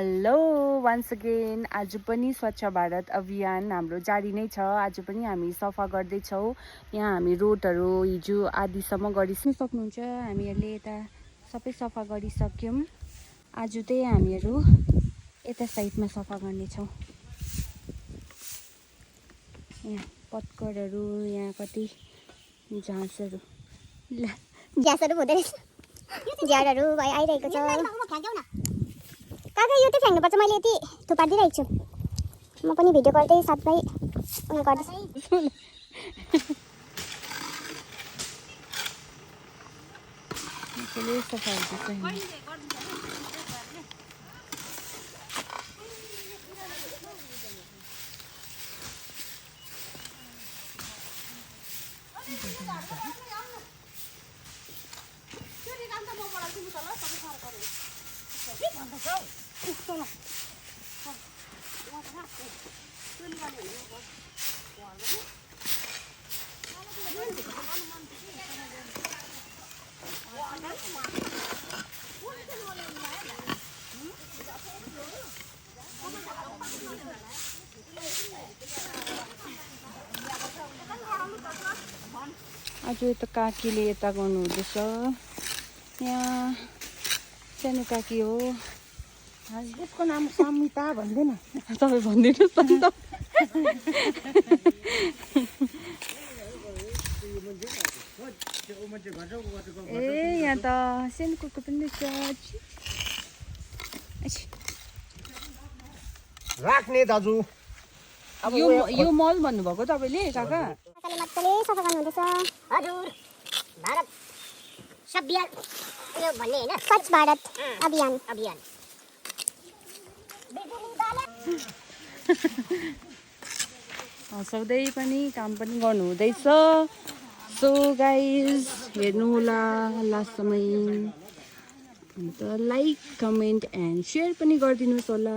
Hello once again. आज पनि स्वच्छ भारत अभियान हाम्रो जारी नै छ। आज पनि हामी सफा गर्दैछौँ। यहाँ हामी रोडहरू हिजो आधीसम्म गरिसक्नुहुन्छ। हामीहरूले यता सबै सफा गरिसक्यौँ। आज चाहिँ हामीहरू यता साइडमा सफा गर्नेछौँ। यहाँ पत्करहरू, यहाँ कति झाँसहरू हुँदै रहेछ। झारहरू आइरहेको छ। काका यो चाहिँ फ्याँक्नुपर्छ। मैले यति थुपारिदिइरहेको छु। म पनि भिडियो गर्दै साथै उयो गर्दैछु। सफा हुँदैछ। आज यता काकीले यता गर्नुहुँदैछ। यहाँ सानो काकी हो। यसको नाम समिता भन्दैन। तपाईँ भनिदिनुहोस् न त। ए यहाँ त सानो कुकुर पनि रहेछ। राख्ने दाजु। यो मल भन्नुभएको तपाईँले काका? काकाले मजाले सफा गर्नुहुँदैछ। हजुर, भारत सभ्य यो भन्ने हैन, स्वच्छ भारत अभियान। हँसाउँदै पनि काम पनि गर्नुहुँदैछ। सो गाइज हेर्नु होला लास्टसम्म। अन्त लाइक, कमेन्ट एन्ड सेयर पनि गरिदिनुहोस् होला।